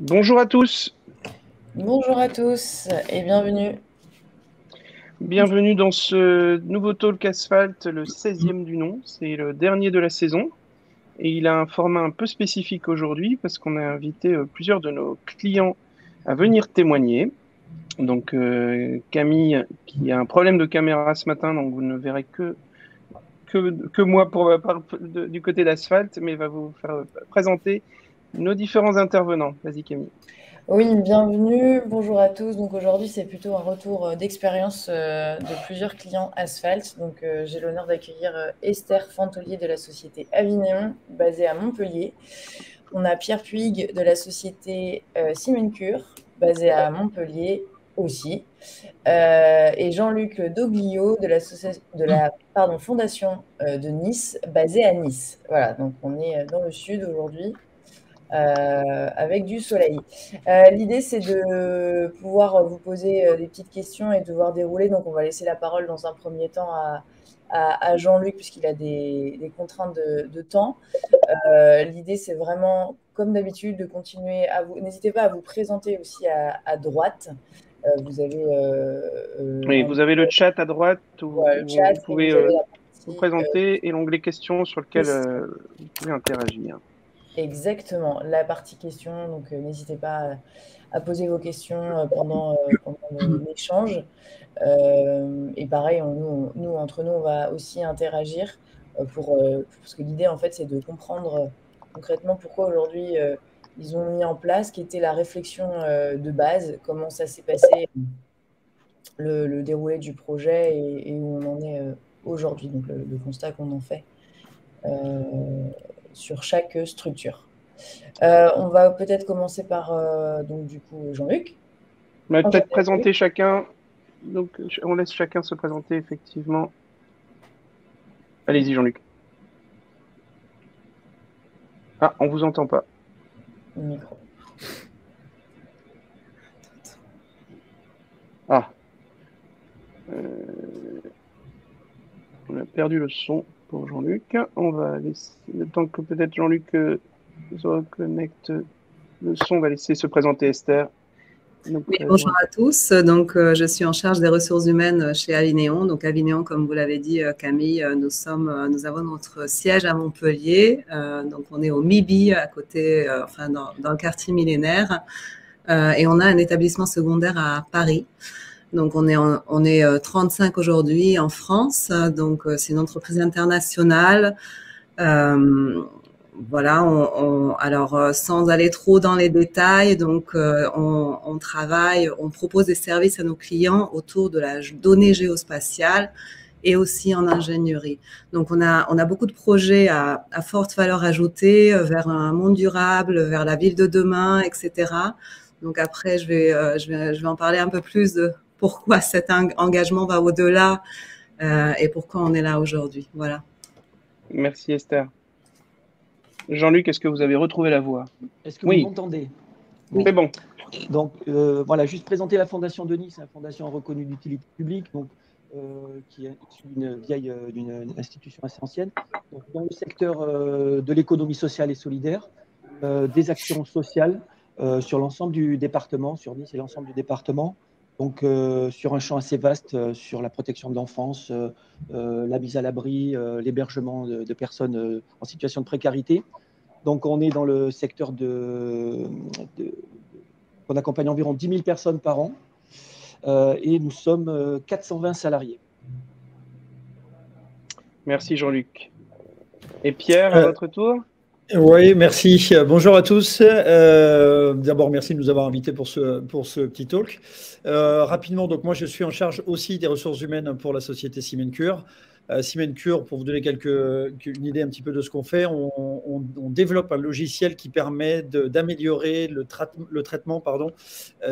Bonjour à tous, Bonjour à tous et bienvenue. bienvenue dans ce nouveau Talk Asphalt, le 16e du nom. C'est le dernier de la saison et il a un format un peu spécifique aujourd'hui parce qu'on a invité plusieurs de nos clients à venir témoigner. Donc Camille qui a un problème de caméra ce matin, donc vous ne verrez que moi du côté d'Asphalt, mais va vous faire présenter nos différents intervenants. Vas-y Camille. Oui, bienvenue. Bonjour à tous. Donc aujourd'hui, c'est plutôt un retour d'expérience de plusieurs clients Asphalt. Donc j'ai l'honneur d'accueillir Esther Fantolier de la société Avignon, basée à Montpellier. On a Pierre Puig de la société Simencure, basée à Montpellier aussi. Et Jean-Luc Doglio de la fondation de Nice, basée à Nice. Voilà, donc on est dans le sud aujourd'hui. Avec du soleil. L'idée, c'est de pouvoir vous poser des petites questions et de voir dérouler. Donc, on va laisser la parole dans un premier temps à Jean-Luc, puisqu'il a des contraintes de temps. L'idée, c'est vraiment, comme d'habitude, de continuer à vous. N'hésitez pas à vous présenter aussi à droite. Vous avez Oui, vous avez le chat à droite le où chat vous et pouvez vous avez la vous partie présenter et l'onglet questions sur lequel questions. vous pouvez interagir. Exactement, la partie questions, donc n'hésitez pas à poser vos questions pendant l'échange. Et pareil, entre nous, on va aussi interagir parce que l'idée, en fait, c'est de comprendre concrètement pourquoi aujourd'hui ils ont mis en place, quelle était la réflexion de base, comment ça s'est passé, le déroulé du projet et où on en est aujourd'hui, donc le constat qu'on en fait euh, sur chaque structure. On va peut-être commencer par donc du coup Jean-Luc. On va peut-être Enchanté, Jean-Luc. présenter chacun. Donc, on laisse chacun se présenter effectivement. Allez-y, Jean-Luc. Ah, on vous entend pas. Micro. Ah, euh, on a perdu le son pour Jean-Luc. On va laisser le temps que peut-être Jean-Luc se reconnecte le son. On va laisser se présenter Esther. Donc, Oui, vas-y. bonjour à tous. Donc, je suis en charge des ressources humaines chez Avignon. Donc, Avignon, comme vous l'avez dit, Camille, nous avons notre siège à Montpellier. Donc, on est au MIBI, à côté, dans le quartier millénaire. Et on a un établissement secondaire à Paris. Donc, on est 35 aujourd'hui en France. Donc, c'est une entreprise internationale. Voilà, alors sans aller trop dans les détails, donc on travaille, on propose des services à nos clients autour de la donnée géospatiale et aussi en ingénierie. Donc on a beaucoup de projets à forte valeur ajoutée vers un monde durable, vers la ville de demain, etc. Donc après je vais en parler un peu plus de pourquoi cet engagement va au-delà et pourquoi on est là aujourd'hui. Voilà. Merci Esther. Jean-Luc, est-ce que vous avez retrouvé la voix? Est-ce que vous Oui, m'entendez? c'est bon. Donc voilà, juste présenter la Fondation de Nice, la fondation reconnue d'utilité publique, donc, qui est issue d'une institution assez ancienne, donc, dans le secteur de l'économie sociale et solidaire, des actions sociales sur l'ensemble du département, sur Nice et l'ensemble du département, donc sur un champ assez vaste, sur la protection de l'enfance, la mise à l'abri, l'hébergement de personnes en situation de précarité. Donc, on est dans le secteur on accompagne environ 10 000 personnes par an et nous sommes 420 salariés. Merci Jean-Luc. Et Pierre, à votre tour? Oui, merci. Bonjour à tous. D'abord, merci de nous avoir invités pour ce petit talk. Rapidement, donc moi, je suis en charge aussi des ressources humaines pour la société Simencure. Simencure, pour vous donner une idée un petit peu de ce qu'on fait, on développe un logiciel qui permet d'améliorer le traitement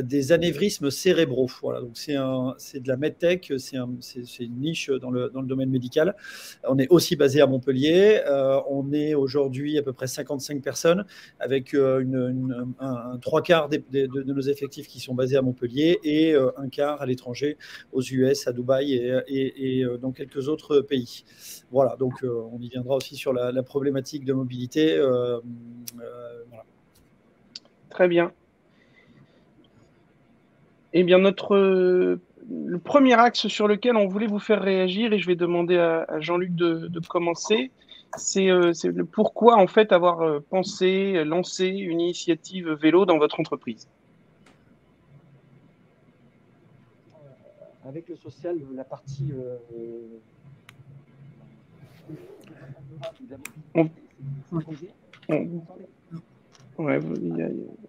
des anévrismes cérébraux. Voilà, donc c'est de la medtech, c'est une niche dans le domaine médical. On est aussi basé à Montpellier. On est aujourd'hui à peu près 55 personnes, avec un trois quarts de nos effectifs qui sont basés à Montpellier et un quart à l'étranger, aux US, à Dubaï et dans quelques autres pays. Voilà, donc on y viendra aussi sur la problématique de mobilité. Voilà. Très bien. Eh bien, le premier axe sur lequel on voulait vous faire réagir, et je vais demander à Jean-Luc de commencer, c'est le pourquoi, en fait, avoir pensé, lancé une initiative vélo dans votre entreprise. Avec le social, la partie on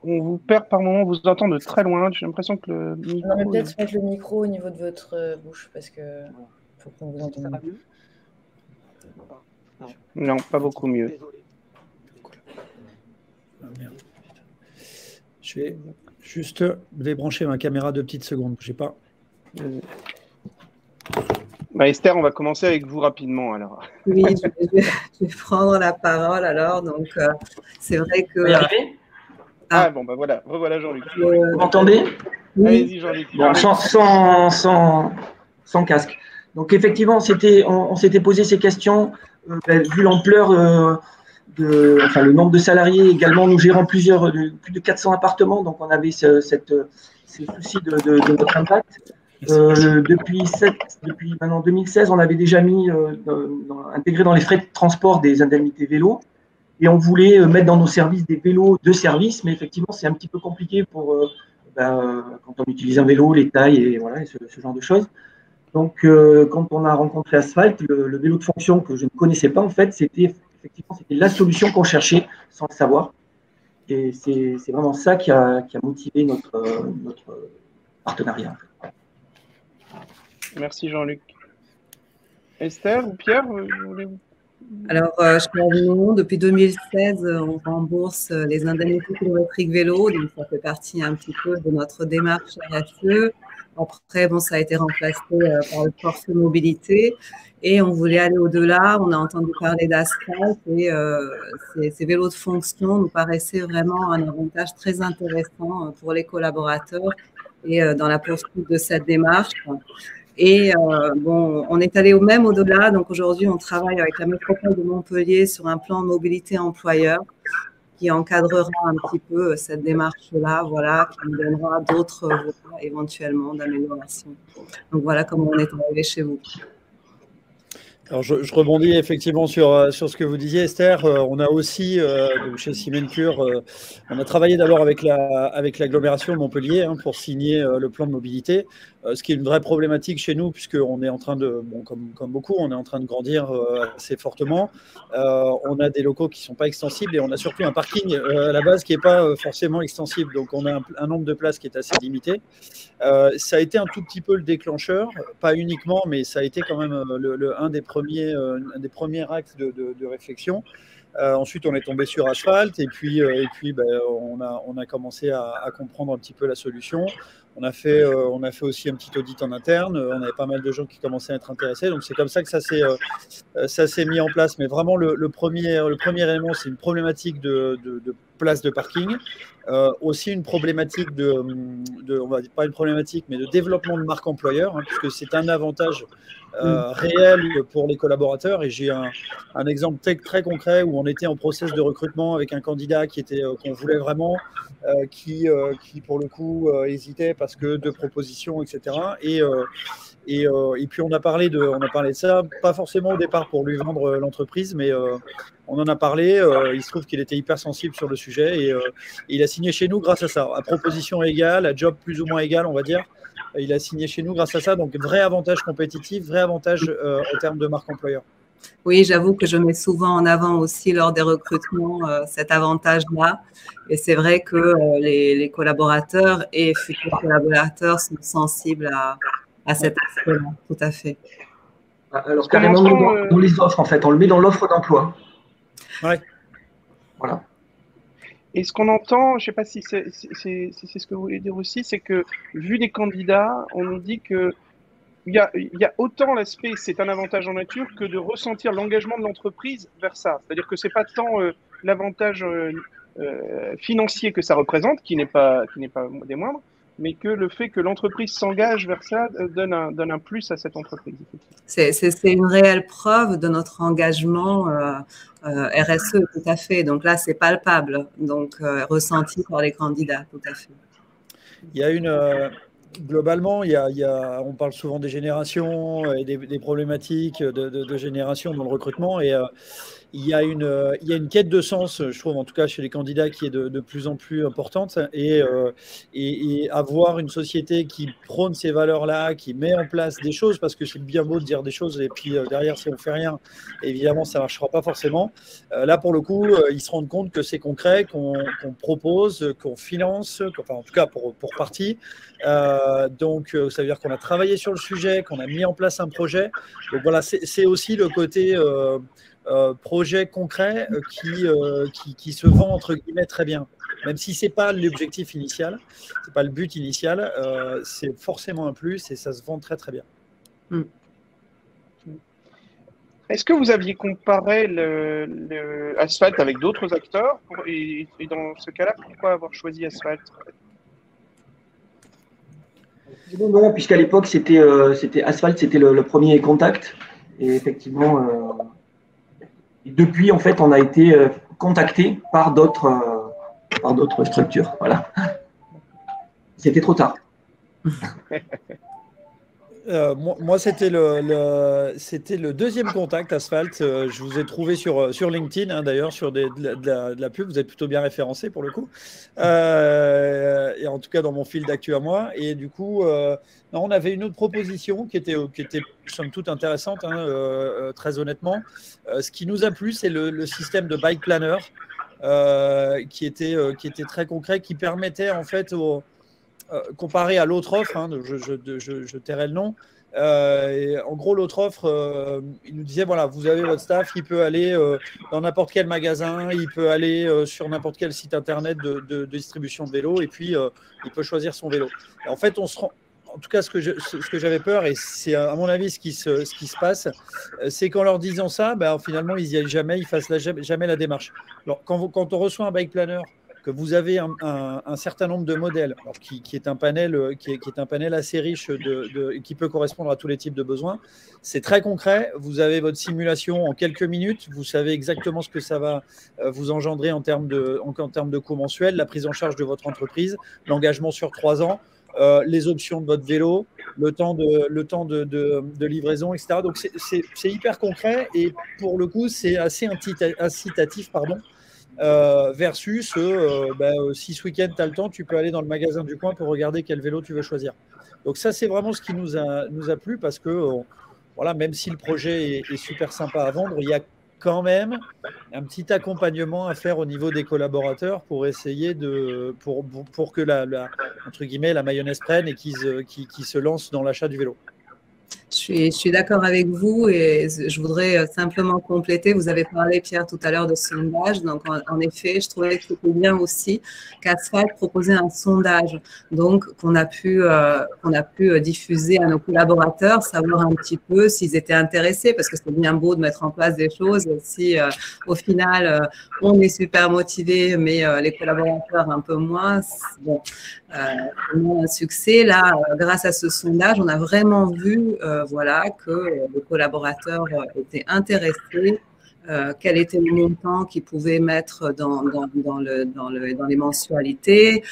vous perd par moment, on vous entend de très loin. J'ai l'impression que le micro... Non, mais peut-être mettre le micro au niveau de votre bouche, parce que faut qu'on vous entende. Non, pas beaucoup mieux. Je vais juste débrancher ma caméra 2 petites secondes. Je sais pas. Esther, on va commencer avec vous rapidement alors. Oui, je vais prendre la parole alors. Donc, c'est vrai que. Bon, voilà, revoilà Jean-Luc. Vous m'entendez? Oui. Allez-y, Jean-Luc. Bon, sans casque. Donc, effectivement, on s'était posé ces questions, vu l'ampleur, le nombre de salariés, également nous gérons plus de 400 appartements, donc on avait ces soucis de notre impact. Depuis maintenant 2016, on avait déjà intégré dans les frais de transport des indemnités vélo, et on voulait mettre dans nos services des vélos de service, mais effectivement c'est un petit peu compliqué pour quand on utilise un vélo, les tailles et voilà, ce genre de choses. Donc quand on a rencontré Asphalt, le vélo de fonction que je ne connaissais pas, en fait, c'était la solution qu'on cherchait sans le savoir, et c'est vraiment ça qui a motivé notre partenariat. Merci Jean-Luc. Esther ou Pierre, vous voulez... Alors, je suis à Avignon. Depuis 2016, on rembourse les indemnités kilométriques vélo, donc ça fait partie un petit peu de notre démarche RSE. Après, ça a été remplacé par le forfait mobilité, et on voulait aller au-delà. On a entendu parler d'Asphalt, et ces vélos de fonction nous paraissaient vraiment un avantage très intéressant pour les collaborateurs et dans la poursuite de cette démarche. Et on est allé même au-delà. Donc aujourd'hui, on travaille avec la métropole de Montpellier sur un plan de mobilité employeur qui encadrera un petit peu cette démarche-là, voilà, qui nous donnera d'autres voies éventuellement d'amélioration. Donc voilà comment on est arrivé chez vous. Alors, je rebondis effectivement sur ce que vous disiez, Esther. On a aussi, chez Simencure, on a travaillé d'abord avec l'agglomération de Montpellier pour signer le plan de mobilité, ce qui est une vraie problématique chez nous, puisqu'on est en train de, comme beaucoup, on est en train de grandir assez fortement. On a des locaux qui ne sont pas extensibles, et on a surtout un parking à la base qui n'est pas forcément extensible. Donc, on a un nombre de places qui est assez limité. Ça a été un tout petit peu le déclencheur, pas uniquement, mais ça a été quand même un des premiers axes de réflexion. Ensuite, on est tombé sur Asphalt, et puis on a commencé à comprendre un petit peu la solution. On a fait aussi un petit audit en interne. On avait pas mal de gens qui commençaient à être intéressés. Donc, c'est comme ça que ça s'est mis en place. Mais vraiment, le premier élément, c'est une problématique de place de parking. Aussi une problématique on va dire pas une problématique, mais de développement de marque employeur, puisque c'est un avantage réel pour les collaborateurs. Et j'ai un exemple très concret où on était en process de recrutement avec un candidat qu'on voulait vraiment, qui pour le coup hésitait parce que de propositions, etc. Et puis on a parlé de ça, pas forcément au départ pour lui vendre l'entreprise, mais on en a parlé. Il se trouve qu'il était hyper sensible sur le sujet, et il a signé chez nous grâce à ça, à proposition égale, à job plus ou moins égal, on va dire. Il a signé chez nous grâce à ça, donc vrai avantage compétitif, vrai avantage en termes de marque employeur. Oui, j'avoue que je mets souvent en avant aussi lors des recrutements cet avantage-là. Et c'est vrai que les collaborateurs et futurs collaborateurs sont sensibles à cet aspect-là, tout à fait. Alors, carrément, dans les offres, en fait, on le met dans l'offre d'emploi. Ouais. Voilà. Et ce qu'on entend, je ne sais pas si c'est ce que vous voulez dire aussi, c'est que, vu les candidats, on nous dit que il y a autant l'aspect, c'est un avantage en nature, que de ressentir l'engagement de l'entreprise vers ça. C'est-à-dire que ce n'est pas tant l'avantage financier que ça représente, qui n'est pas des moindres, mais que le fait que l'entreprise s'engage vers ça donne un plus à cette entreprise. C'est une réelle preuve de notre engagement RSE, tout à fait. Donc là, c'est palpable, donc ressenti par les candidats, tout à fait. Il y a Globalement, on parle souvent des générations et des problématiques de génération dans le recrutement. Et il y a une quête de sens, je trouve, en tout cas chez les candidats, qui est de plus en plus importante. Et avoir une société qui prône ces valeurs-là, qui met en place des choses, parce que c'est bien beau de dire des choses, et puis derrière, si on ne fait rien, évidemment, ça ne marchera pas forcément. Là, pour le coup, ils se rendent compte que c'est concret, qu'on propose, qu'on finance, enfin, en tout cas pour partie. Donc, ça veut dire qu'on a travaillé sur le sujet, qu'on a mis en place un projet. Donc voilà, c'est aussi le côté projet concret qui se vend entre guillemets très bien. Même si ce n'est pas l'objectif initial, ce n'est pas le but initial, c'est forcément un plus et ça se vend très très bien. Est-ce que vous aviez comparé le Asphalt avec d'autres acteurs et dans ce cas-là, pourquoi avoir choisi Asphalt? Non, puisqu'à l'époque, c'était Asphalt, c'était le premier contact. Et effectivement, et depuis, en fait, on a été contacté par d'autres structures. Voilà. C'était trop tard. Moi, c'était le deuxième contact, Asphalt. Je vous ai trouvé sur LinkedIn, hein, d'ailleurs, sur de la pub. Vous êtes plutôt bien référencé pour le coup. Et en tout cas, dans mon fil d'actu à moi. Et du coup, non, on avait une autre proposition qui était somme toute intéressante, hein, très honnêtement. Ce qui nous a plu, c'est le système de bike planner qui était très concret, qui permettait en fait comparé à l'autre offre, hein, je tairai le nom. En gros, l'autre offre, il nous disait voilà, vous avez votre staff, il peut aller dans n'importe quel magasin, il peut aller sur n'importe quel site internet de distribution de vélos, et puis il peut choisir son vélo. Et en fait, on se rend. En tout cas, ce que j'avais peur, et c'est à mon avis ce qui se passe, c'est qu'en leur disant ça, finalement, ils n'y aillent jamais, ils ne fassent jamais la démarche. Alors, quand on reçoit un bike planner, que vous avez un certain nombre de modèles, alors qui est un panel assez riche qui peut correspondre à tous les types de besoins. C'est très concret. Vous avez votre simulation en quelques minutes. Vous savez exactement ce que ça va vous engendrer en termes de coût mensuel, la prise en charge de votre entreprise, l'engagement sur 3 ans. Les options de votre vélo, le temps de livraison, etc. Donc, c'est hyper concret et pour le coup, c'est assez incitatif, versus si ce week-end tu as le temps, tu peux aller dans le magasin du coin pour regarder quel vélo tu veux choisir. Donc ça, c'est vraiment ce qui nous a plu parce que voilà, même si le projet est super sympa à vendre, il y a quand même un petit accompagnement à faire au niveau des collaborateurs pour essayer pour que entre guillemets, la mayonnaise prenne et qu'ils se lancent dans l'achat du vélo. Je suis d'accord avec vous et je voudrais simplement compléter. Vous avez parlé, Pierre, tout à l'heure de sondage. Donc, en effet, je trouvais que c'était bien aussi qu'Asphalt proposait un sondage donc qu'on a pu diffuser à nos collaborateurs, savoir un petit peu s'ils étaient intéressés parce que c'est bien beau de mettre en place des choses. Si au final, on est super motivé, mais les collaborateurs un peu moins, bon, un succès. Là, grâce à ce sondage, on a vraiment vu que les collaborateurs étaient intéressés, quel était le montant qu'ils pouvaient mettre dans les mensualités,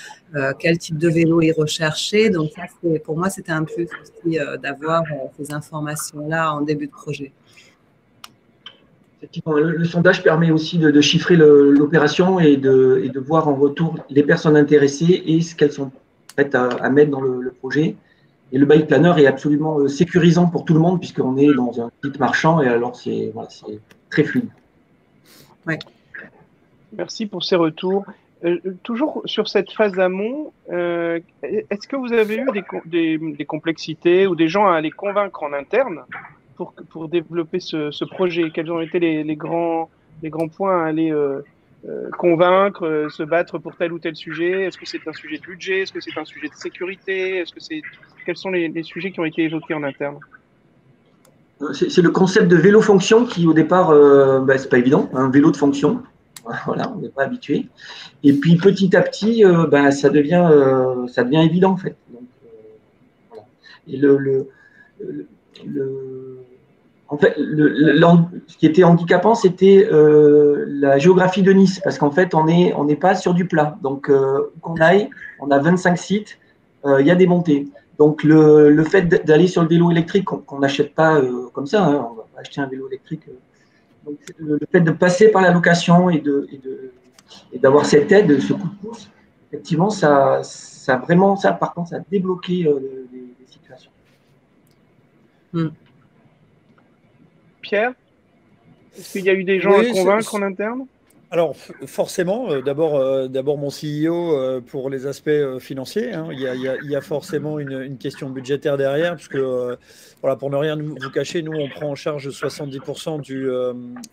quel type de vélo ils recherchaient. Donc, ça, pour moi, c'était un plus aussi d'avoir ces informations-là en début de projet. Effectivement, le sondage permet aussi de chiffrer l'opération et de voir en retour les personnes intéressées et ce qu'elles sont prêtes à mettre dans le projet. Et le bike planner est absolument sécurisant pour tout le monde puisqu'on est dans un site marchand et alors c'est très fluide. Ouais. Merci pour ces retours. Toujours sur cette phase amont, est-ce que vous avez eu des complexités ou des gens à aller convaincre en interne pour développer ce projet? Quels ont été les grands points à aller convaincre, se battre pour tel ou tel sujet? Est-ce que c'est un sujet de budget? Est-ce que c'est un sujet de sécurité? Quels sont les sujets qui ont été évoqués en interne? C'est le concept de vélo fonction qui, au départ, c'est pas évident, un vélo de fonction. Voilà, on n'est pas habitué. Et puis, petit à petit, ça devient évident, en fait. Donc, voilà. Et ce qui était handicapant, c'était la géographie de Nice, parce qu'en fait, on n'est pas sur du plat. Donc, où qu'on aille, on a 25 sites, il y a des montées. Donc, le fait d'aller sur le vélo électrique, qu'on n'achète pas comme ça, hein, on va pas acheter un vélo électrique. Donc, le fait de passer par la location et d'avoir cette aide, ce coup de pouce, effectivement, ça par contre, ça a débloqué les situations. Pierre, est-ce qu'il y a eu des gens à convaincre en interne? Alors forcément, d'abord mon CEO pour les aspects financiers. Hein. Il y a forcément une question budgétaire derrière, puisque voilà, pour ne rien vous cacher, nous on prend en charge 70%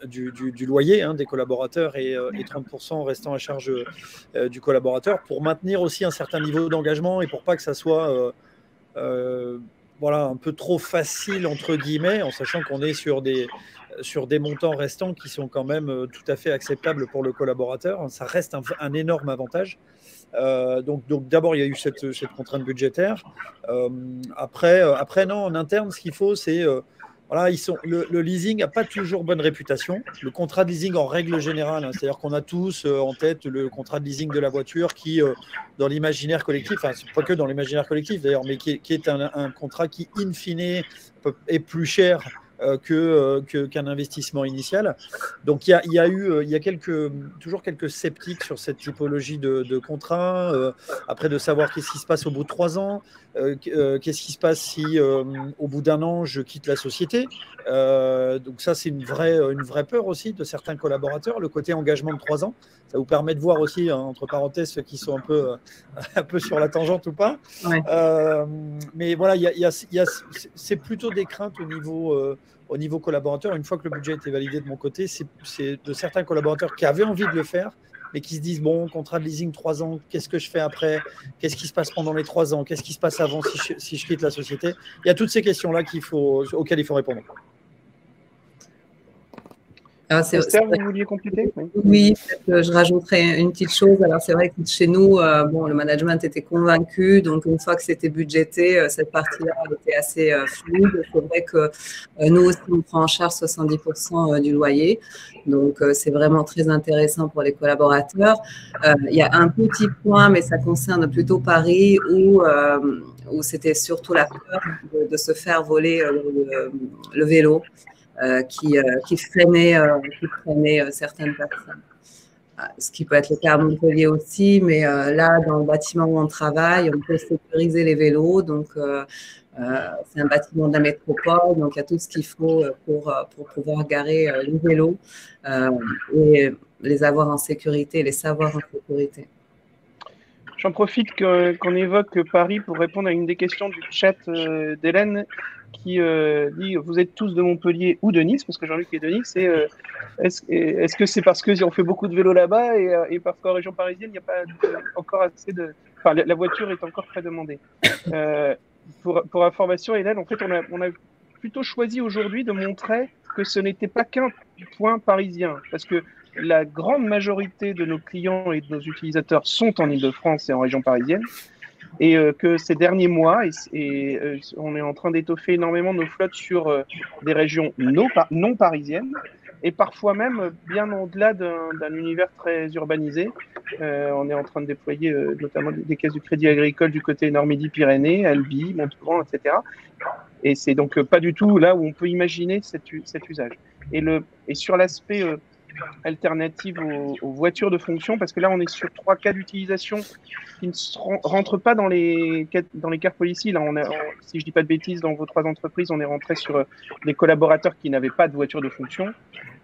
du loyer hein, des collaborateurs et 30% restant à charge du collaborateur, pour maintenir aussi un certain niveau d'engagement et pour pas que ça soit voilà, un peu trop facile entre guillemets, en sachant qu'on est sur des montants restants qui sont quand même tout à fait acceptables pour le collaborateur. Ça reste un énorme avantage. Donc d'abord, il y a eu cette contrainte budgétaire. Après, non, en interne, ce qu'il faut, c'est voilà, le leasing n'a pas toujours bonne réputation. Le contrat de leasing en règle générale, hein, c'est-à-dire qu'on a tous en tête le contrat de leasing de la voiture qui, dans l'imaginaire collectif, enfin, pas que dans l'imaginaire collectif d'ailleurs, mais qui est un contrat qui, in fine, est plus cher qu'un investissement initial. Donc il y a toujours quelques sceptiques sur cette typologie de contrat. Après, de savoir qu'est-ce qui se passe au bout de 3 ans, qu'est-ce qui se passe si au bout d'1 an je quitte la société. Donc ça, c'est une vraie peur aussi de certains collaborateurs, le côté engagement de 3 ans. Ça vous permet de voir aussi, entre parenthèses, ceux qui sont un peu sur la tangente ou pas. Ouais. Mais voilà, c'est plutôt des craintes au niveau collaborateur. Une fois que le budget a été validé de mon côté, c'est de certains collaborateurs qui avaient envie de le faire, mais qui se disent, bon, contrat de leasing 3 ans, qu'est-ce que je fais après? Qu'est-ce qui se passe pendant les 3 ans? Qu'est-ce qui se passe avant si je quitte la société? Il y a toutes ces questions-là auxquelles il faut répondre. Esther, vous vouliez compléter? Oui, je rajouterais une petite chose. Alors, c'est vrai que chez nous, le management était convaincu. Donc, une fois que c'était budgété, cette partie-là était assez fluide. C'est vrai que nous aussi, on prend en charge 70% du loyer. Donc, c'est vraiment très intéressant pour les collaborateurs. Il y a un petit point, mais ça concerne plutôt Paris, où c'était surtout la peur de se faire voler le vélo. Qui freinait certaines personnes. Ce qui peut être le cas à Montpellier aussi, mais là, dans le bâtiment où on travaille, on peut sécuriser les vélos. Donc, c'est un bâtiment de la métropole, donc il y a tout ce qu'il faut pour pouvoir garer les vélos et les avoir en sécurité, les savoir en sécurité. J'en profite qu'on évoque Paris pour répondre à une des questions du chat d'Hélène qui dit « Vous êtes tous de Montpellier ou de Nice ?» parce que Jean-Luc est de Nice. Est-ce que c'est parce qu'on fait beaucoup de vélo là-bas et parce qu'en région parisienne, il n'y a pas encore assez de… Enfin, la voiture est encore très demandée. Pour information, Hélène, en fait, on a plutôt choisi aujourd'hui de montrer que ce n'était pas qu'un point parisien. Parce que la grande majorité de nos clients et de nos utilisateurs sont en Île-de-France et en région parisienne. Et que ces derniers mois, on est en train d'étoffer énormément nos flottes sur des régions non parisiennes et parfois même bien au-delà d'un univers très urbanisé. On est en train de déployer notamment des caisses du Crédit Agricole du côté Nord-Midi-Pyrénées, Albi, Montauban, etc. Et c'est donc pas du tout là où on peut imaginer cet usage. Et sur l'aspect alternative aux voitures de fonction, parce que là on est sur 3 cas d'utilisation qui ne rentrent pas dans les car policy. Là, si je dis pas de bêtises, dans vos 3 entreprises, on est rentré sur des collaborateurs qui n'avaient pas de voiture de fonction,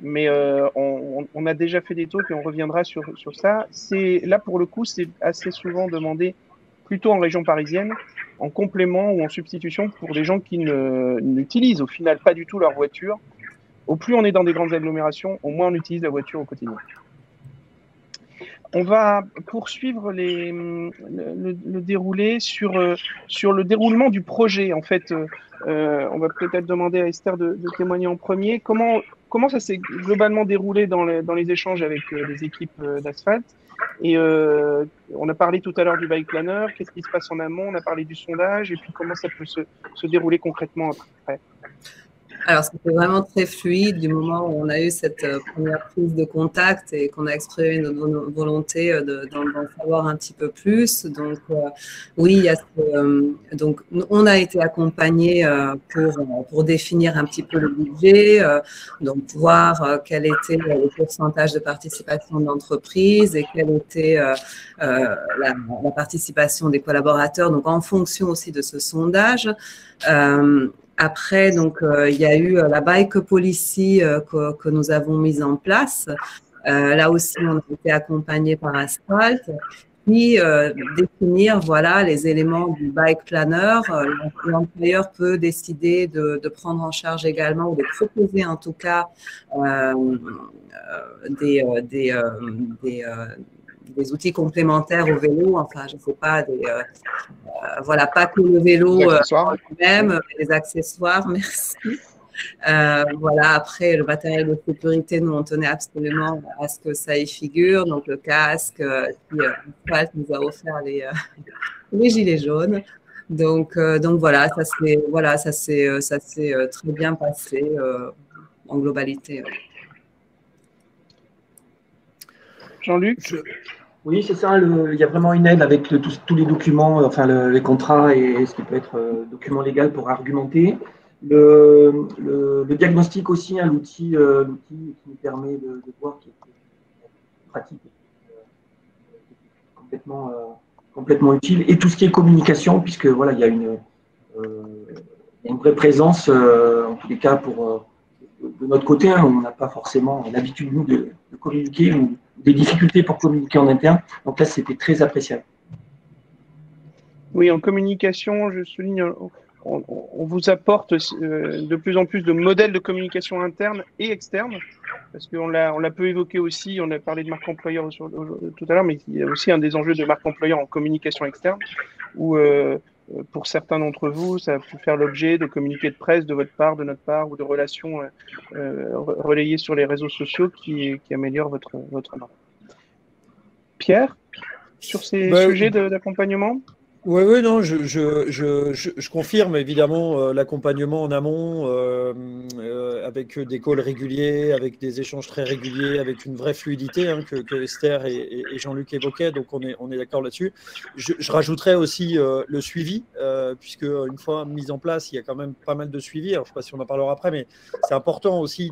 mais on a déjà fait des talks et on reviendra sur ça. Là pour le coup, c'est assez souvent demandé plutôt en région parisienne, en complément ou en substitution pour des gens qui n'utilisent au final pas du tout leur voiture. Au plus on est dans des grandes agglomérations, au moins on utilise la voiture au quotidien. On va poursuivre le déroulé sur le déroulement du projet. En fait, on va peut-être demander à Esther de témoigner en premier. Comment ça s'est globalement déroulé dans les échanges avec les équipes d'Asphalt? Et on a parlé tout à l'heure du bike planner. Qu'est-ce qui se passe en amont? On a parlé du sondage. Et puis comment ça peut se dérouler concrètement après? Alors, c'était vraiment très fluide du moment où on a eu cette première prise de contact et qu'on a exprimé notre volonté d'en savoir un petit peu plus. Donc, oui, il y a donc, on a été accompagnés pour définir un petit peu le budget, donc voir quel était le pourcentage de participation de l'entreprise et quelle était la participation des collaborateurs, donc en fonction aussi de ce sondage. Après, donc, il y a eu la bike policy que nous avons mise en place. Là aussi, on a été accompagné par Asphalt. Puis, définir, voilà, les éléments du bike planner. L'employeur peut décider de prendre en charge également ou de proposer en tout cas des outils complémentaires au vélo. Enfin, je ne sais pas, voilà, pas que le vélo même, les accessoires, merci. Voilà, après, le matériel de sécurité, nous, on tenait absolument à ce que ça y figure. Donc, le casque, puis Asphalt nous a offert les gilets jaunes. Donc voilà, ça s'est très bien passé en globalité. Jean-Luc? Oui, c'est ça. Il y a vraiment une aide avec tous les documents, enfin les contrats et ce qui peut être document légal pour argumenter. Le diagnostic aussi, l'outil qui nous permet de voir qui est pratique, complètement utile. Et tout ce qui est communication, puisque voilà, il y a une vraie présence, en tous les cas de notre côté, hein, on n'a pas forcément l'habitude, nous, de communiquer ou des difficultés pour communiquer en interne. Donc là, c'était très appréciable. Oui, en communication, je souligne, on vous apporte de plus en plus de modèles de communication interne et externe, parce qu'on l'a peu évoqué aussi, on a parlé de marque employeur tout à l'heure, mais il y a aussi un des enjeux de marque employeur en communication externe, où pour certains d'entre vous, ça a pu faire l'objet de communiqués de presse de votre part, de notre part, ou de relations relayées sur les réseaux sociaux qui améliorent votre marque. Pierre, sur ces sujets d'accompagnement? Oui, non, je confirme évidemment l'accompagnement en amont avec des calls réguliers, avec des échanges très réguliers, avec une vraie fluidité hein, que Esther et Jean-Luc évoquaient, donc on est d'accord là-dessus. Je rajouterais aussi le suivi, puisque une fois mise en place, il y a quand même pas mal de suivi. Alors, je ne sais pas si on en parlera après, mais c'est important aussi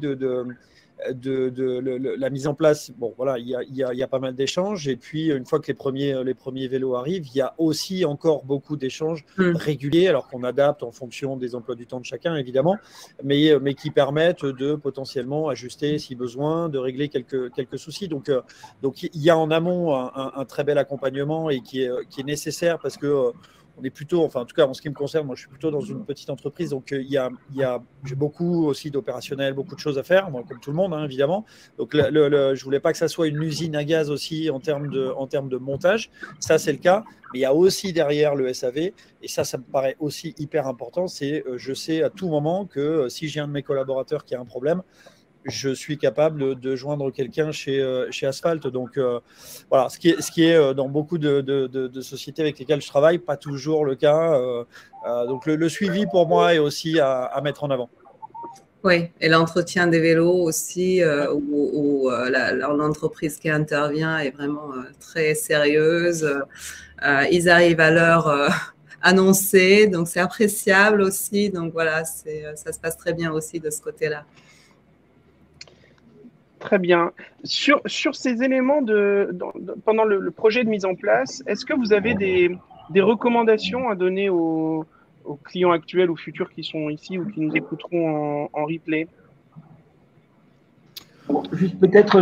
la mise en place, bon voilà, il y a pas mal d'échanges et puis une fois que les premiers vélos arrivent, il y a aussi encore beaucoup d'échanges réguliers, alors qu'on adapte en fonction des emplois du temps de chacun évidemment, mais qui permettent de potentiellement ajuster si besoin, de régler quelques soucis. Donc il y a en amont un très bel accompagnement et qui est nécessaire parce que on est plutôt, enfin en tout cas en ce qui me concerne, moi je suis plutôt dans une petite entreprise, donc j'ai beaucoup aussi d'opérationnel, beaucoup de choses à faire, moi, comme tout le monde hein, évidemment. Donc je voulais pas que ça soit une usine à gaz aussi en termes de montage, ça c'est le cas, mais il y a aussi derrière le SAV, et ça me paraît aussi hyper important, c'est je sais à tout moment que si j'ai un de mes collaborateurs qui a un problème, je suis capable de joindre quelqu'un chez Asphalt. Donc voilà, ce qui est dans beaucoup de sociétés avec lesquelles je travaille, pas toujours le cas. Donc le suivi pour moi est aussi à mettre en avant. Oui, et l'entretien des vélos aussi, où l'entreprise qui intervient est vraiment très sérieuse. Ils arrivent à l'heure annoncée, donc c'est appréciable aussi. Donc voilà, ça se passe très bien aussi de ce côté-là. Très bien. Sur ces éléments pendant le projet de mise en place, est-ce que vous avez des recommandations à donner aux clients actuels ou futurs qui sont ici ou qui nous écouteront en replay? Juste peut-être,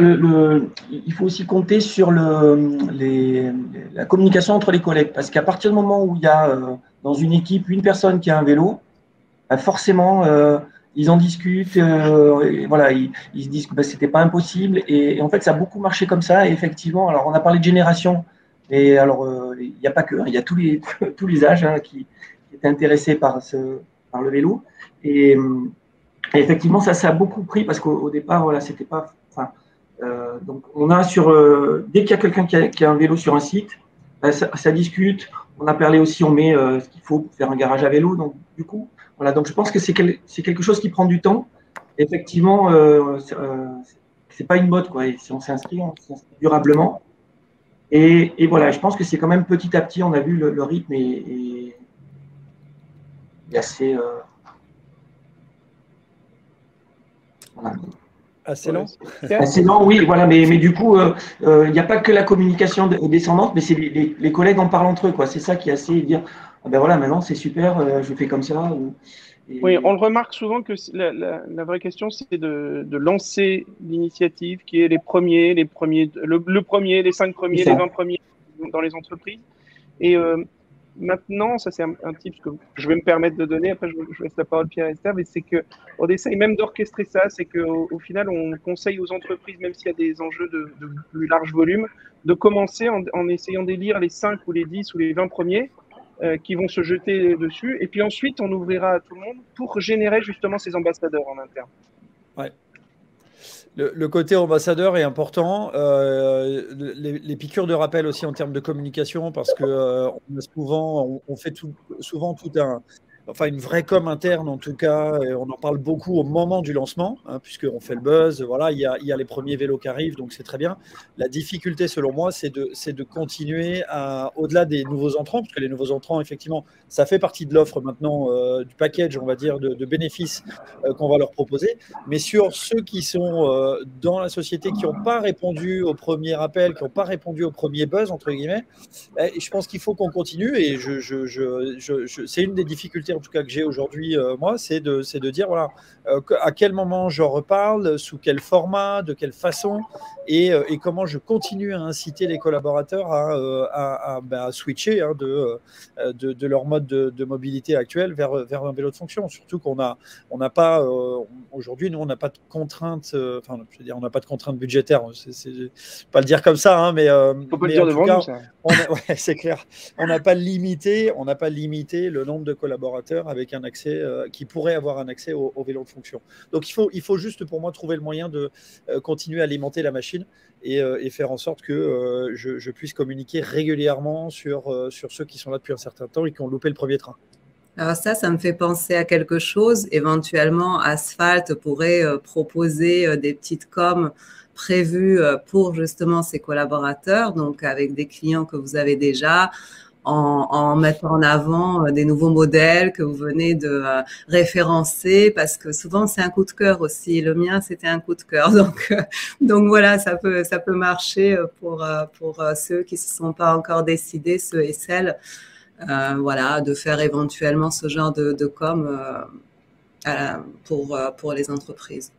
il faut aussi compter sur la communication entre les collègues, parce qu'à partir du moment où il y a dans une équipe une personne qui a un vélo, forcément ils en discutent, et voilà, ils se disent que c'était pas impossible, et en fait ça a beaucoup marché comme ça. Et effectivement, alors on a parlé de génération, et alors il n'y a pas que, il y a tous les âges hein, qui étaient intéressés par le vélo, et effectivement ça a beaucoup pris, parce qu'au départ voilà, c'était pas, donc on a dès qu'il y a quelqu'un qui a un vélo sur un site, ça discute. On a parlé aussi, on met ce qu'il faut pour faire un garage à vélo, donc du coup Voilà, donc je pense que c'est quelque chose qui prend du temps. Effectivement, c'est pas une mode, quoi. Et si on s'inscrit durablement. Et voilà, je pense que c'est quand même petit à petit, on a vu le rythme est assez. Voilà. Assez lent. Assez lent, oui, voilà, mais du coup, il n'y a pas que la communication descendante, mais c'est les collègues en parlent entre eux, quoi. C'est ça qui est assez dire, ah ben voilà, maintenant c'est super, je fais comme ça. Oui, on le remarque souvent que la vraie question, c'est de lancer l'initiative qui est le premier, les 5 premiers, les 20 premiers dans les entreprises. Et maintenant, ça c'est un tip que je vais me permettre de donner, après je laisse la parole Pierre et Esther, mais c'est qu'on essaye même d'orchestrer ça, c'est qu'au final, on conseille aux entreprises, même s'il y a des enjeux de plus large volume, de commencer en essayant d'élire les 5 ou les 10 ou les 20 premiers, qui vont se jeter dessus. Et puis ensuite, on ouvrira à tout le monde pour générer justement ces ambassadeurs en interne. Ouais. Le côté ambassadeur est important. Les piqûres de rappel aussi en termes de communication, parce que on fait souvent une vraie com interne en tout cas. Et on en parle beaucoup au moment du lancement, hein, puisqu'on fait le buzz. Voilà, il y a les premiers vélos qui arrivent, donc c'est très bien. La difficulté, selon moi, c'est de continuer au-delà des nouveaux entrants, parce que les nouveaux entrants, effectivement, ça fait partie de l'offre maintenant, du package, on va dire, de bénéfices qu'on va leur proposer. Mais sur ceux qui sont dans la société, qui n'ont pas répondu au premier appel, qui n'ont pas répondu au premier buzz, entre guillemets, je pense qu'il faut qu'on continue. Et c'est une des difficultés, en tout cas, que j'ai aujourd'hui, moi, c'est de dire, voilà, à quel moment je reparle, sous quel format, de quelle façon, et comment je continue à inciter les collaborateurs à switcher, hein, de leur mode de mobilité actuel vers un vélo de fonction. Surtout qu'on n'a pas, aujourd'hui, nous, on n'a pas de contraintes, je veux dire, on n'a pas de contraintes budgétaires, c'est pas le dire comme ça, hein, mais faut pas le dire devant nous, ça. Ouais, c'est clair. On n'a pas limité le nombre de collaborateurs avec un accès qui pourrait avoir un accès au vélo de fonction. Donc il faut juste, pour moi, trouver le moyen de continuer à alimenter la machine et faire en sorte que je puisse communiquer régulièrement sur ceux qui sont là depuis un certain temps et qui ont loupé le premier train. Alors ça me fait penser à quelque chose. Éventuellement, Asphalt pourrait proposer des petites coms prévues pour justement ses collaborateurs, donc avec des clients que vous avez déjà, en mettant en avant des nouveaux modèles que vous venez de référencer, parce que souvent c'est un coup de cœur aussi. Le mien, c'était un coup de cœur, donc voilà, ça peut marcher pour ceux qui se sont pas encore décidés, ceux et celles. Voilà, de faire éventuellement ce genre de com pour les entreprises.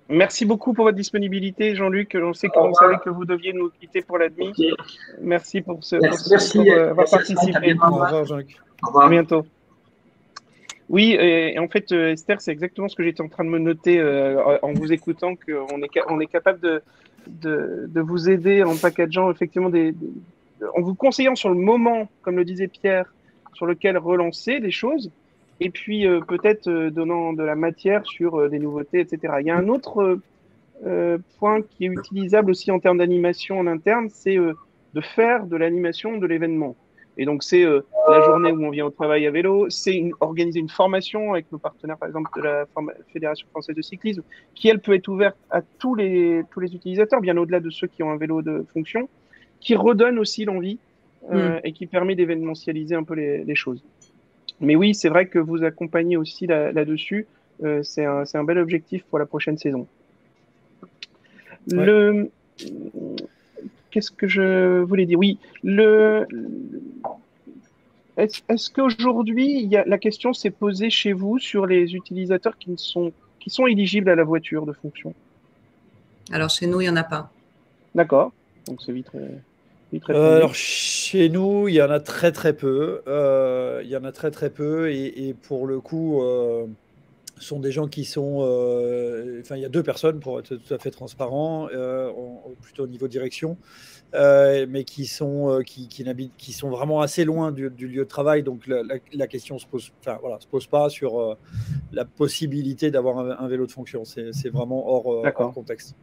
Merci beaucoup pour votre disponibilité, Jean-Luc. On savait que vous deviez nous quitter pour la demi. Okay. Merci pour avoir participé. Au revoir, Jean-Luc. Au revoir. À bientôt. Oui, et en fait, Esther, c'est exactement ce que j'étais en train de me noter en vous écoutant, qu'on est capable de vous aider en packageant effectivement en vous conseillant sur le moment, comme le disait Pierre, sur lequel relancer les choses, et puis peut-être donnant de la matière sur des nouveautés, etc. Il y a un autre point qui est utilisable aussi en termes d'animation en interne, c'est de faire de l'animation de l'événement. Et donc, c'est la journée où on vient au travail à vélo, c'est organiser une formation avec nos partenaires, par exemple, de la Fédération française de cyclisme, qui, elle, peut être ouverte à tous les utilisateurs, bien au-delà de ceux qui ont un vélo de fonction, qui redonne aussi l'envie et qui permet d'événementialiser un peu les choses. Mais oui, c'est vrai que vous accompagnez aussi là-dessus. C'est un bel objectif pour la prochaine saison. Ouais. Qu'est-ce que je voulais dire? Oui, est-ce qu'aujourd'hui, la question s'est posée chez vous sur les utilisateurs qui sont éligibles à la voiture de fonction? Alors, chez nous, il n'y en a pas. D'accord. Donc, c'est vite alors, chez nous, il y en a très, très peu. Il y en a très, très peu. Et pour le coup, ce sont des gens qui sont... il y a 2 personnes, pour être tout à fait transparent, plutôt au niveau direction, mais qui sont vraiment assez loin du lieu de travail. Donc, la question se pose pas sur la possibilité d'avoir un vélo de fonction. C'est vraiment hors contexte.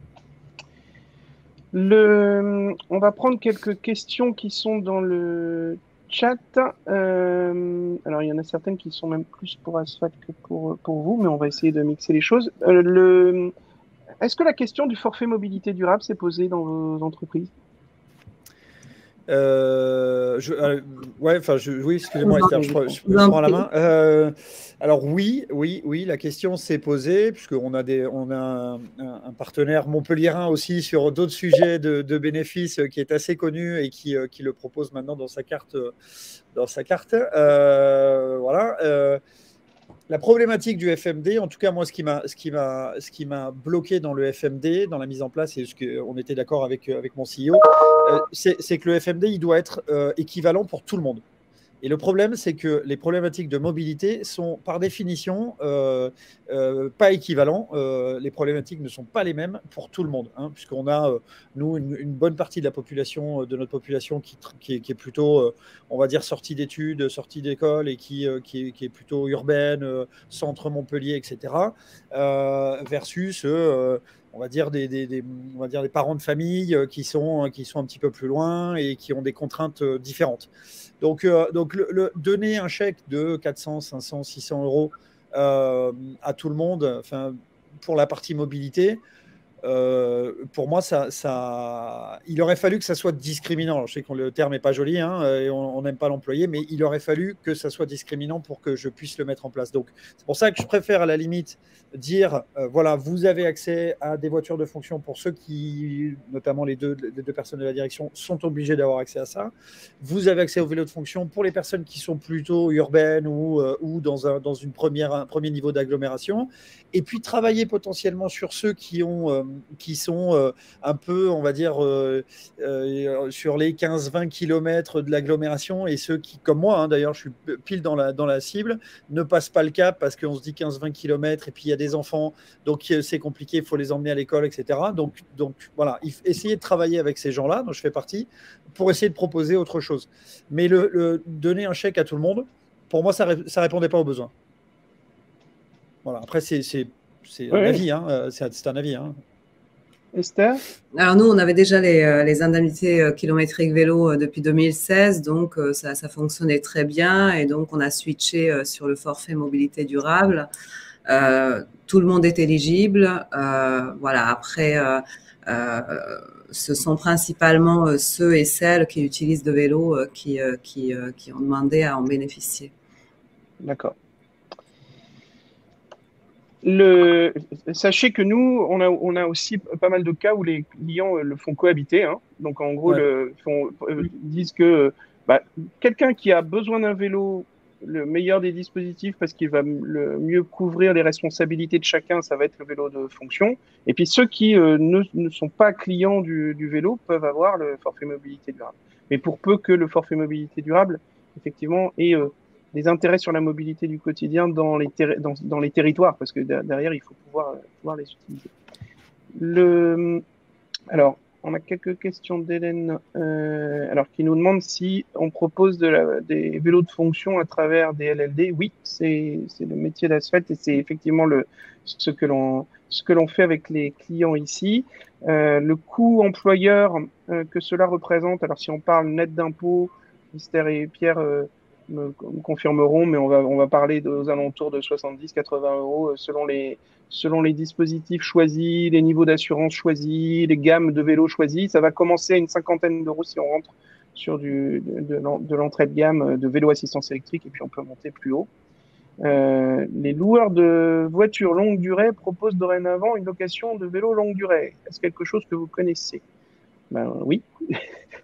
On va prendre quelques questions qui sont dans le chat. Alors, il y en a certaines qui sont même plus pour Asphalt que pour vous, mais on va essayer de mixer les choses. Est-ce que la question du forfait mobilité durable s'est posée dans vos entreprises? Oui, excusez-moi, Esther, je prends la main. Alors oui, la question s'est posée, puisqu'on a, un partenaire montpelliérain aussi sur d'autres sujets de bénéfices qui est assez connu et qui le propose maintenant dans sa carte. Voilà. La problématique du FMD, en tout cas moi, ce qui m'a bloqué dans le FMD, dans la mise en place, et ce qu'on était d'accord avec mon CEO, c'est que le FMD il doit être équivalent pour tout le monde. Et le problème, c'est que les problématiques de mobilité sont par définition pas équivalents. Les problématiques ne sont pas les mêmes pour tout le monde, hein, puisqu'on a, nous, une bonne partie de la population, de notre population qui est plutôt, on va dire, sortie d'études, sortie d'école et qui est plutôt urbaine, centre Montpellier, etc., versus on va dire des parents de famille qui sont un petit peu plus loin et qui ont des contraintes différentes. Donc donner un chèque de 400, 500, 600 euros à tout le monde, enfin, pour la partie mobilité, pour moi, il aurait fallu que ça soit discriminant. Alors, je sais que le terme n'est pas joli, hein, et on n'aime pas l'employer, mais il aurait fallu que ça soit discriminant pour que je puisse le mettre en place. Donc, c'est pour ça que je préfère à la limite dire, voilà, vous avez accès à des voitures de fonction pour ceux qui, notamment les deux personnes de la direction, sont obligés d'avoir accès à ça. Vous avez accès aux vélos de fonction pour les personnes qui sont plutôt urbaines ou dans un premier niveau d'agglomération. Et puis, travailler potentiellement sur ceux qui sont un peu, on va dire, sur les 15-20 km de l'agglomération, et ceux qui, comme moi, hein, d'ailleurs, je suis pile dans la cible, ne passent pas le cap parce qu'on se dit 15-20 km et puis il y a des enfants, donc c'est compliqué, il faut les emmener à l'école, etc. Donc voilà, essayer de travailler avec ces gens-là, dont je fais partie, pour essayer de proposer autre chose. Mais donner un chèque à tout le monde, pour moi, ça répondait pas aux besoins. Voilà. Après, c'est un avis, hein. C'est un avis, hein. Esther? Alors nous, on avait déjà les indemnités kilométriques vélo depuis 2016, donc ça fonctionnait très bien, et donc on a switché sur le forfait mobilité durable. Tout le monde est éligible. Voilà. Après, ce sont principalement ceux et celles qui utilisent de vélo qui ont demandé à en bénéficier. D'accord. Sachez que nous, on a aussi pas mal de cas où les clients le font cohabiter, hein. Donc, en gros, disent que quelqu'un qui a besoin d'un vélo, le meilleur des dispositifs, parce qu'il va le mieux couvrir les responsabilités de chacun, ça va être le vélo de fonction. Et puis, ceux qui ne sont pas clients du vélo peuvent avoir le forfait mobilité durable. Mais pour peu que le forfait mobilité durable, effectivement, ait des intérêts sur la mobilité du quotidien dans les territoires, parce que derrière, il faut pouvoir les utiliser. Alors, on a quelques questions d'Hélène qui nous demande si on propose des vélos de fonction à travers des LLD. Oui, c'est le métier d'Asphalt et c'est effectivement ce que l'on fait avec les clients ici. Le coût employeur que cela représente, alors si on parle net d'impôts, Esther et Pierre me confirmeront, mais on va parler aux alentours de 70-80 euros selon les dispositifs choisis, les niveaux d'assurance choisis, les gammes de vélos choisis. Ça va commencer à une cinquantaine d'euros si on rentre sur de l'entrée de gamme de vélo assistance électrique, et puis on peut monter plus haut. Les loueurs de voitures longue durée proposent dorénavant une location de vélo longue durée. Est-ce quelque chose que vous connaissez? Oui.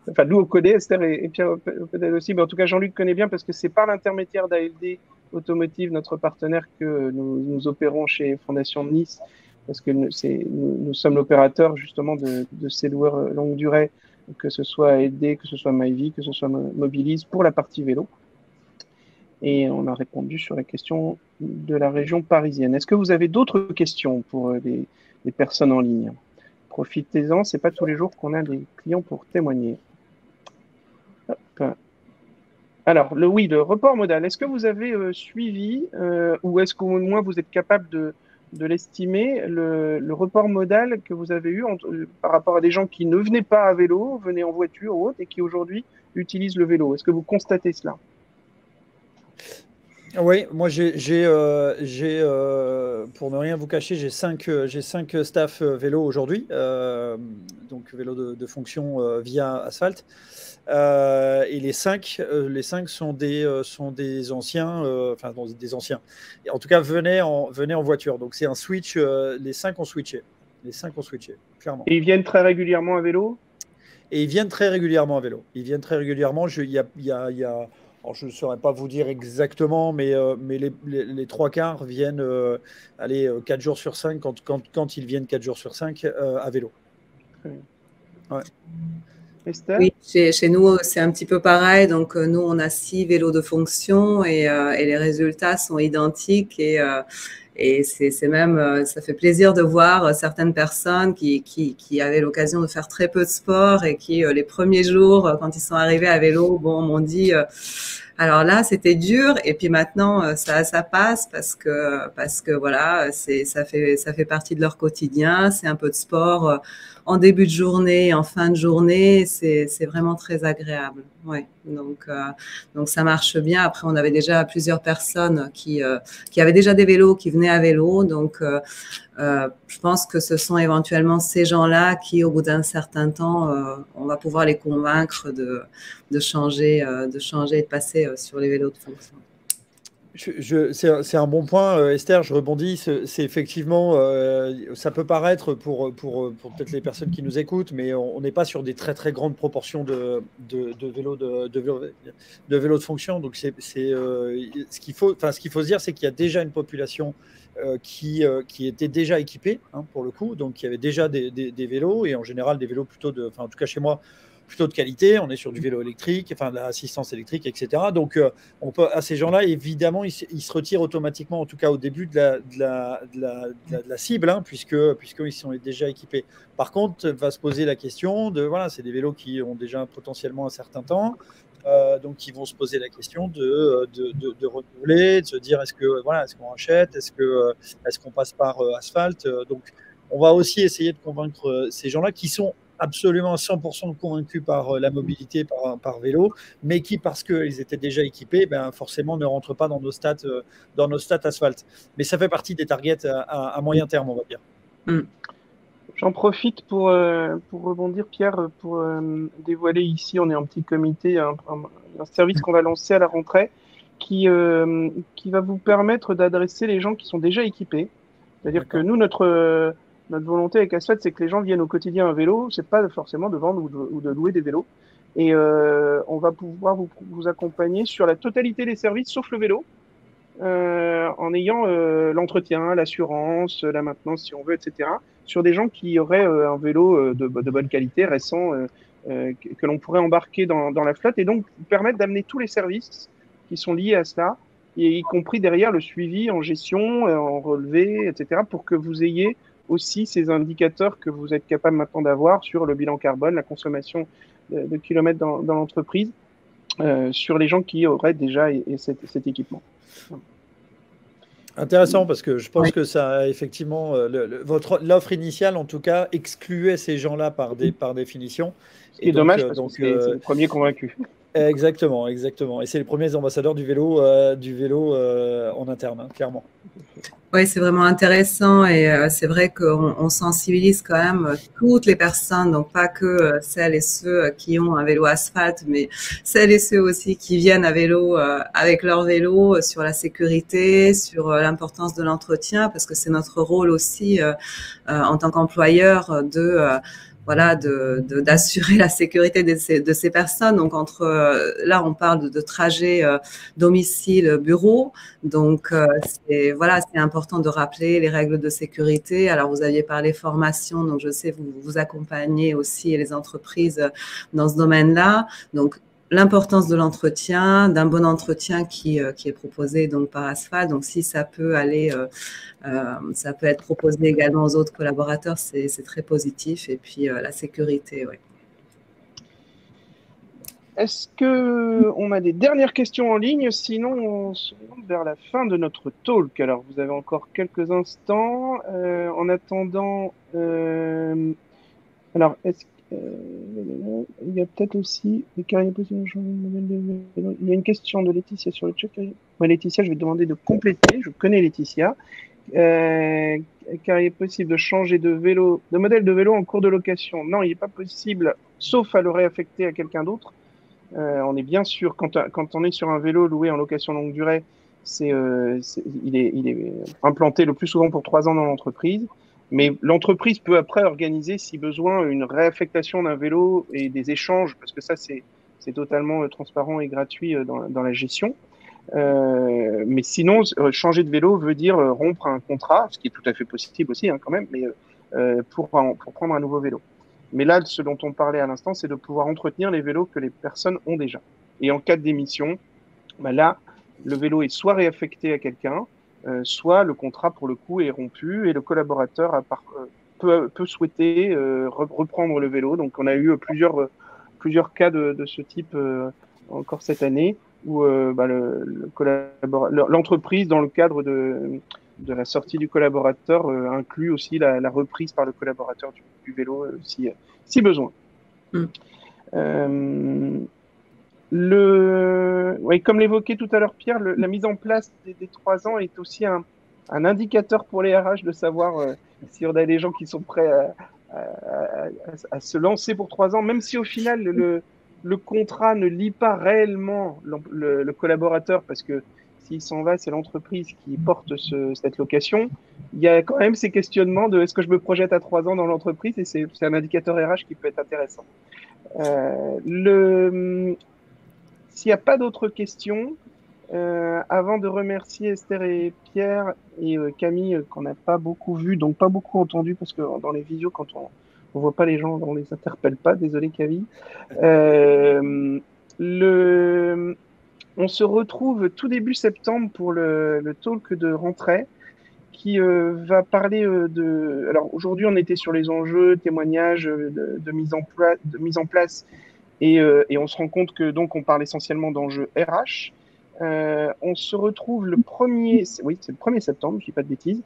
Enfin, nous, on connaît, Esther et Pierre peut-être aussi, mais en tout cas, Jean-Luc connaît bien parce que c'est par l'intermédiaire d'ALD Automotive, notre partenaire, que nous opérons chez Fondation de Nice, parce que nous sommes l'opérateur justement de ces loueurs longue durée, que ce soit ALD, que ce soit MyVie, que ce soit Mobilise, pour la partie vélo. Et on a répondu sur la question de la région parisienne. Est-ce que vous avez d'autres questions pour les personnes en ligne? Profitez-en, c'est pas tous les jours qu'on a des clients pour témoigner. Hop. Alors, le report modal, est-ce que vous avez suivi ou est-ce qu'au moins vous êtes capable de de l'estimer, le report modal que vous avez eu par rapport à des gens qui ne venaient pas à vélo, venaient en voiture ou autre, et qui aujourd'hui utilisent le vélo. Est-ce que vous constatez cela? Oui, moi pour ne rien vous cacher, j'ai cinq staff vélo aujourd'hui, donc vélo de fonction via Asphalt. Et les cinq sont des anciens, enfin des anciens. Et en tout cas, venaient en voiture. Donc c'est un switch. Les cinq ont switché. Clairement. Et ils viennent très régulièrement à vélo? Et ils viennent très régulièrement à vélo. Il y a alors je ne saurais pas vous dire exactement, mais les trois quarts viennent 4 jours sur 5 quand ils viennent 4 jours sur 5 à vélo. Très bien. Ouais. Esther? Oui, chez nous, c'est un petit peu pareil. Donc, nous, on a 6 vélos de fonction et les résultats sont identiques. Et c'est même, ça fait plaisir de voir certaines personnes qui avaient l'occasion de faire très peu de sport et qui, les premiers jours, quand ils sont arrivés à vélo, m'ont dit alors là, c'était dur, et puis maintenant, ça passe parce que voilà, ça fait partie de leur quotidien. C'est un peu de sport en début de journée, en fin de journée, c'est vraiment très agréable. Ouais, donc ça marche bien. Après, on avait déjà plusieurs personnes qui avaient déjà des vélos, qui venaient à vélo, donc je pense que ce sont éventuellement ces gens-là qui, au bout d'un certain temps, on va pouvoir les convaincre de changer et de passer sur les vélos de fonction. C'est un bon point, Esther, je rebondis. C'est effectivement, ça peut paraître pour peut-être les personnes qui nous écoutent, mais on n'est pas sur des très très grandes proportions de vélos de fonction. Donc ce qu'il faut se dire, c'est qu'il y a déjà une population qui était déjà équipée, hein, pour le coup, donc il y avait déjà des vélos, et en général des vélos plutôt en tout cas chez moi, plutôt de qualité. On est sur du vélo électrique, enfin de l'assistance électrique, etc. Donc, à ces gens-là, évidemment, ils se retirent automatiquement, en tout cas au début de la cible, hein, puisqu'ils sont déjà équipés. Par contre, va se poser la question voilà, c'est des vélos qui ont déjà potentiellement un certain temps. Donc, ils vont se poser la question de renouveler, de se dire est-ce qu'on achète, est-ce qu'on passe par Asphalt. Donc, on va aussi essayer de convaincre ces gens-là qui sont absolument à 100% convaincus par la mobilité par vélo, mais qui, parce qu'ils étaient déjà équipés, forcément ne rentrent pas dans nos stats Asphalt. Mais ça fait partie des targets à moyen terme, on va dire. J'en profite pour rebondir, Pierre, pour dévoiler ici, on est en petit comité, un service qu'on va lancer à la rentrée qui va vous permettre d'adresser les gens qui sont déjà équipés. C'est-à-dire que nous, notre volonté avec Asphalt, c'est que les gens viennent au quotidien à vélo. C'est pas forcément de vendre ou de louer des vélos. Et on va pouvoir vous accompagner sur la totalité des services, sauf le vélo, en ayant l'entretien, l'assurance, la maintenance, si on veut, etc. Sur des gens qui auraient un vélo de bonne qualité, récent, que l'on pourrait embarquer dans la flotte, et donc permettre d'amener tous les services qui sont liés à cela, et y compris derrière le suivi en gestion, en relevé, etc., pour que vous ayez aussi ces indicateurs que vous êtes capable maintenant d'avoir sur le bilan carbone, la consommation de kilomètres dans l'entreprise, sur les gens qui auraient déjà cet équipement. Intéressant, parce que je pense que ça, effectivement, l'offre initiale, en tout cas, excluait ces gens-là par définition. Ce qui est dommage, parce que c'est le premier convaincu. Exactement. Et c'est les premiers ambassadeurs du vélo en interne, hein, clairement. Oui, c'est vraiment intéressant, et c'est vrai qu'on sensibilise quand même toutes les personnes, donc pas que celles et ceux qui ont un vélo Asphalt, mais celles et ceux aussi qui viennent à vélo avec leur vélo, sur la sécurité, sur l'importance de l'entretien, parce que c'est notre rôle aussi en tant qu'employeur d'assurer la sécurité de ces personnes. Donc là, on parle de trajet domicile-bureau. Donc c'est important de rappeler les règles de sécurité. Alors vous aviez parlé formation, donc je sais vous accompagnez aussi les entreprises dans ce domaine-là. Donc l'importance de l'entretien, d'un bon entretien qui est proposé donc par Asphalt. Donc si ça peut aller, ça peut être proposé également aux autres collaborateurs, c'est très positif. Et puis la sécurité, oui. est-ce qu'on a des dernières questions en ligne? Sinon, on se rend vers la fin de notre talk. Alors, vous avez encore quelques instants. En attendant, alors, il y a peut-être aussi il y a une question de Laetitia sur le chat. Laetitia, je vais te demander de compléter. Je connais Laetitia. Car il est possible de changer de modèle de vélo en cours de location. Non, il n'est pas possible, sauf à le réaffecter à quelqu'un d'autre. On est bien sûr, quand on est sur un vélo loué en location longue durée, il est implanté le plus souvent pour 3 ans dans l'entreprise. Mais l'entreprise peut après organiser, si besoin, une réaffectation d'un vélo et des échanges, parce que ça, c'est totalement transparent et gratuit dans la gestion. Mais sinon, changer de vélo veut dire rompre un contrat, ce qui est tout à fait possible aussi, quand même, mais pour prendre un nouveau vélo. Mais là, ce dont on parlait à l'instant, c'est de pouvoir entretenir les vélos que les personnes ont déjà. Et en cas de démission, là, le vélo est soit réaffecté à quelqu'un, soit le contrat, pour le coup, est rompu et le collaborateur peut souhaiter reprendre le vélo. Donc, on a eu plusieurs cas de ce type encore cette année, où l'entreprise, dans le cadre de la sortie du collaborateur, inclut aussi la reprise par le collaborateur du vélo si besoin. Comme l'évoquait tout à l'heure Pierre, la mise en place des 3 ans est aussi un indicateur pour les RH de savoir si on a des gens qui sont prêts à se lancer pour 3 ans, même si au final le contrat ne lie pas réellement le collaborateur, parce que s'il s'en va, c'est l'entreprise qui porte cette location. Il y a quand même ces questionnements de est-ce que je me projette à 3 ans dans l'entreprise, et c'est un indicateur RH qui peut être intéressant. S'il n'y a pas d'autres questions, avant de remercier Esther et Pierre et Camille, qu'on n'a pas beaucoup vu, donc pas beaucoup entendu, parce que dans les visios, quand on voit pas les gens, on les interpelle pas. Désolé, Camille. On se retrouve tout début septembre pour le talk de rentrée qui va parler de. Alors aujourd'hui, on était sur les enjeux, témoignages de mise en place, et on se rend compte que donc on parle essentiellement d'enjeux RH. On se retrouve le 1er septembre, je dis pas de bêtises.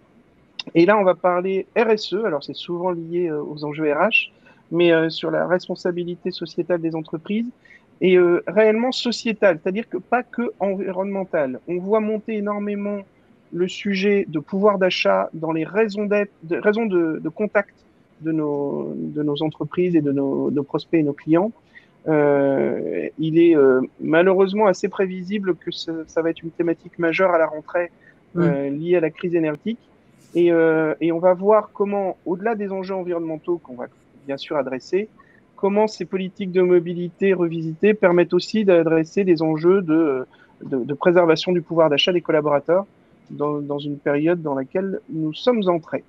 Et là, on va parler RSE. Alors, c'est souvent lié aux enjeux RH, mais sur la responsabilité sociétale des entreprises et réellement sociétale, c'est-à-dire que pas que environnementale. On voit monter énormément le sujet de pouvoir d'achat dans les raisons de contact de nos entreprises et de nos prospects et nos clients. Il est malheureusement assez prévisible que ça va être une thématique majeure à la rentrée liée à la crise énergétique. Et on va voir comment, au-delà des enjeux environnementaux qu'on va bien sûr adresser, comment ces politiques de mobilité revisitées permettent aussi d'adresser des enjeux de préservation du pouvoir d'achat des collaborateurs dans une période dans laquelle nous sommes entrés.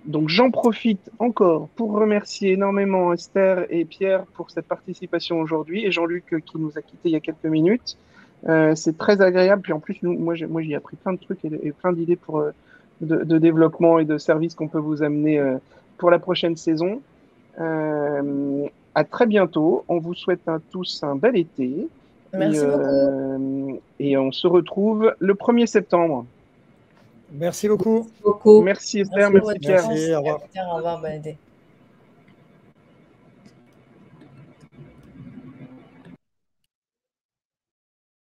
Donc j'en profite encore pour remercier énormément Esther et Pierre pour cette participation aujourd'hui, et Jean-Luc qui nous a quittés il y a quelques minutes. C'est très agréable, puis en plus moi j'ai appris plein de trucs et plein d'idées de développement et de services qu'on peut vous amener pour la prochaine saison. À très bientôt, on vous souhaite à tous un bel été. Merci beaucoup. Et on se retrouve le 1er septembre. Merci beaucoup. Merci Esther, merci Pierre. Au revoir, bonne été.